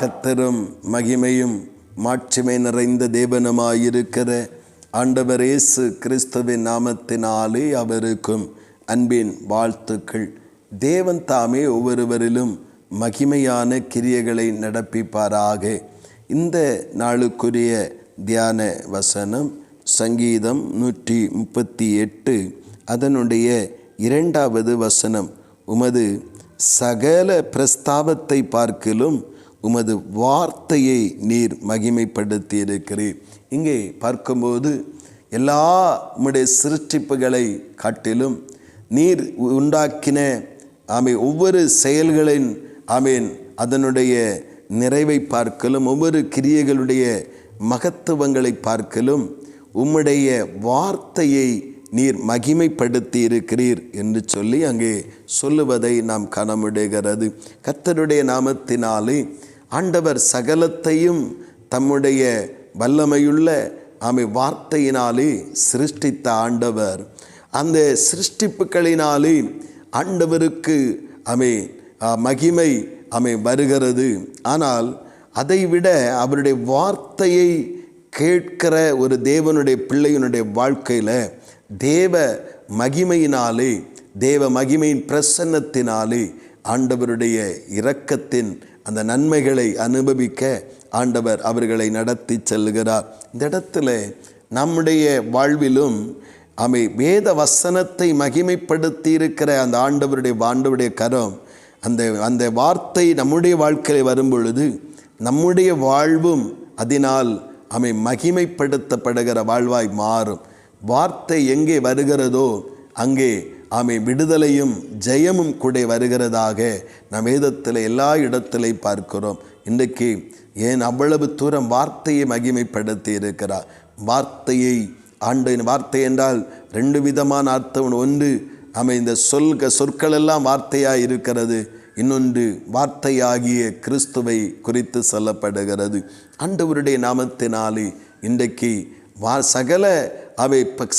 கர்த்தரும் மகிமையும் மாட்சிமை நிறைந்த தேவனுமாயிருக்கிற ஆண்டவர் இயேசு கிறிஸ்துவின் நாமத்தினாலே அவருக்கும் அன்பின் வாழ்த்துக்கள். தேவன் தாமே ஒவ்வொருவரிலும் மகிமையான கிரியைகளை நடப்பிப்பாராக. இந்த நாளுக்குரிய தியான வசனம் சங்கீதம் 138 அதனுடைய 2வது வசனம். உமது சகல பிரஸ்தாபத்தை பார்க்கிலும் உமது வார்த்தையை நீர் மகிமைப்படுத்தி இருக்கிறீர். இங்கே பார்க்கும்போது எல்லா உம்முடைய சிருஷ்டிப்புகளை காட்டிலும் நீர் உண்டாக்கின ஒவ்வொரு செயல்களின் அதனுடைய நிறைவை பார்க்கலும் ஒவ்வொரு கிரியைகளுடைய மகத்துவங்களை பார்க்கலும் உம்முடைய வார்த்தையை நீர் மகிமைப்படுத்தி இருக்கிறீர் என்று சொல்லி அங்கே சொல்லுவதை நாம் காண முடிகிறது. கர்த்தருடைய நாமத்தினாலே ஆண்டவர் சகலத்தையும் தம்முடைய வல்லமையுள்ள வார்த்தையினாலே சிருஷ்டித்த ஆண்டவர். அந்த சிருஷ்டிப்புகளினாலே ஆண்டவருக்கு மகிமை வருகிறது. ஆனால் அதைவிட அவருடைய வார்த்தையை கேட்கிற ஒரு தேவனுடைய பிள்ளையினுடைய வாழ்க்கையில் தேவ மகிமையினாலே தேவ மகிமையின் பிரசன்னத்தினாலே ஆண்டவருடைய இரக்கத்தின் அந்த நன்மைகளை அனுபவிக்க ஆண்டவர் அவர்களை நடத்தி செல்கிறார். இந்த இடத்துல நம்முடைய வாழ்விலும் வேத வசனத்தை மகிமைப்படுத்தி இருக்கிற அந்த ஆண்டவருடைய கரம், அந்த வார்த்தை நம்முடைய வாழ்க்கையில் வரும் பொழுது நம்முடைய வாழ்வும் அதனால் மகிமைப்படுத்தப்படுகிற வாழ்வாய் மாறும். வார்த்தை எங்கே வருகிறதோ அங்கே விடுதலையும் ஜெயமும் கூட வருகிறதாக நாம் வேதத்தில் எல்லா இடத்திலையும் பார்க்கிறோம். இன்றைக்கு ஏன் அவ்வளவு தூரம் வார்த்தையை மகிமைப்படுத்தி இருக்கிறார். வார்த்தையை வார்த்தை என்றால் 2 விதமான அர்த்தம். ஒன்று இந்த சொற்கள் எல்லாம் வார்த்தையாக இருக்கிறது. இன்னொன்று வார்த்தையாகிய கிறிஸ்துவை குறித்து சொல்லப்படுகிறது. ஆண்டவருடைய நாமத்தினாலே இன்றைக்கு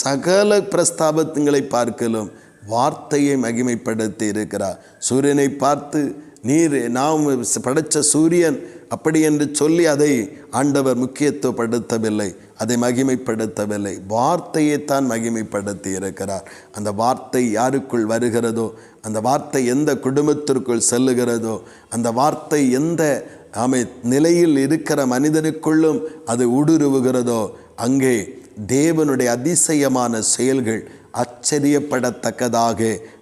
சகல பிரஸ்தாபங்களை பார்க்கலும் வார்த்தையை மகிமைப்படுத்தி இருக்கிறார். சூரியனை பார்த்து நீர் நாம் படைத்த சூரியன் அப்படி என்று சொல்லி அதை ஆண்டவர் முக்கியத்துவப்படுத்தவில்லை, அதை மகிமைப்படுத்தவில்லை. வார்த்தையை தான் மகிமைப்படுத்தி இருக்கிறார். அந்த வார்த்தை யாருக்குள் வருகிறதோ, அந்த வார்த்தை எந்த குடும்பத்திற்குள் செல்லுகிறதோ, அந்த வார்த்தை எந்த நிலையில் இருக்கிற மனிதனுக்குள்ளும் அது ஊடுருவுகிறதோ அங்கே தேவனுடைய அதிசயமான செயல்கள் ஆச்சரியப்படத்தக்கதாக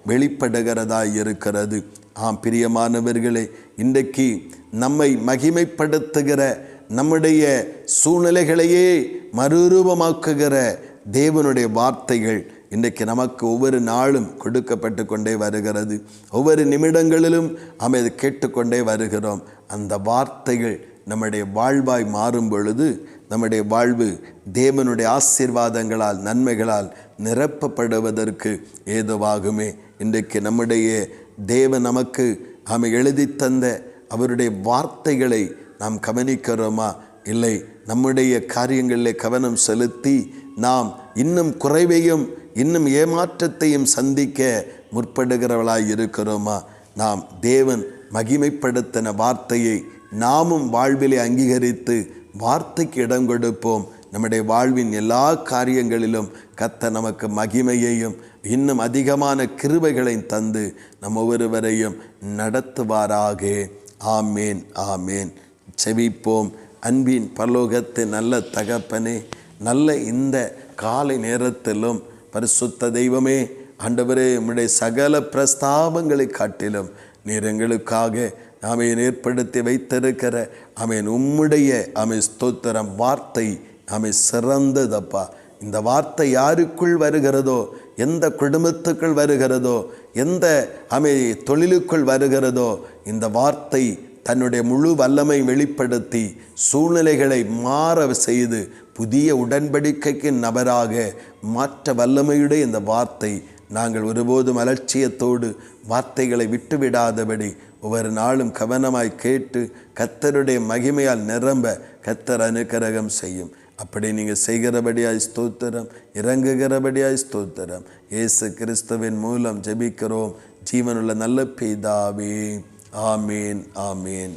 வெளிப்படுகிறதாய் இருக்கிறது. பிரியமானவர்களே, இன்றைக்கு நம்மை மகிமைப்படுத்துகிற நம்முடைய சூழ்நிலைகளையே மறுரூபமாக்குகிற தேவனுடைய வார்த்தைகள் இன்றைக்கு நமக்கு ஒவ்வொரு நாளும் கொடுக்கப்பட்டு கொண்டே வருகிறது. ஒவ்வொரு நிமிடங்களிலும் அதை கேட்டுக்கொண்டே வருகிறோம். அந்த வார்த்தைகள் நம்முடைய வாழ்வாய் மாறும் பொழுது நம்முடைய வாழ்வு தேவனுடைய ஆசீர்வாதங்களால் நன்மைகளால் நிரப்பப்படுவதற்கு ஏதுவாகுமே. இன்றைக்கு நம்முடைய தேவன் நமக்கு எழுதி தந்த அவருடைய வார்த்தைகளை நாம் கவனிக்கிறோமா? இல்லை. நம்முடைய காரியங்களில் கவனம் செலுத்தி நாம் இன்னும் குறைவையும் இன்னும் ஏமாற்றத்தையும் சந்திக்க முற்படுகிறவளாய் இருக்கிறோமா? நாம் தேவன் மகிமைப்படுத்தின வார்த்தையை நாமும் வாழ்விலே அங்கீகரித்து வார்த்தைக்கு இடம் கொடுப்போம். நம்முடைய வாழ்வின் எல்லா காரியங்களிலும் கர்த்தர் நமக்கு மகிமையையும் இன்னும் அதிகமான கிருபைகளையும் தந்து நம் ஒவ்வொருவரையும் நடத்துவாராக. ஆமேன், ஆமேன். செபிப்போம். அன்பின் பரலோகத்தின் நல்ல தகப்பனே, நல்ல இந்த காலை நேரத்திலும் பரிசுத்த தெய்வமே, ஆண்டவரே, உம்முடைய சகல பிரஸ்தாபங்களை காட்டிலும் நீர் எங்களுக்காக ஏற்படுத்தி வைத்திருக்கிற உம்முடைய ஸ்தோத்திரம் வார்த்தை சிறந்ததப்பா. இந்த வார்த்தை யாருக்குள் வருகிறதோ, எந்த குடும்பத்துக்குள் வருகிறதோ, எந்த தொழிலுக்குள் வருகிறதோ, இந்த வார்த்தை தன்னுடைய முழு வல்லமை வெளிப்படுத்தி சூழ்நிலைகளை மாற செய்து புதிய உடன்படிக்கைக்கு நபராக மாற்ற வல்லமையுடைய இந்த வார்த்தை நாங்கள் ஒருபோதும் அலட்சியத்தோடு வார்த்தைகளை விட்டுவிடாதபடி ஒவ்வொரு நாளும் கவனமாய் கேட்டு கர்த்தருடைய மகிமையால் நிரம்ப கர்த்தர் அனுக்கிரகம் செய்யும். அப்படி நீங்கள் செய்கிறபடியாய் ஸ்தோத்திரம், இறங்குகிறபடியாய் ஸ்தோத்திரம். இயேசு கிறிஸ்துவின் மூலம் ஜெபிக்கிறோம் ஜீவனுள்ள நல்ல பிதாவே. ஆமேன், ஆமேன்.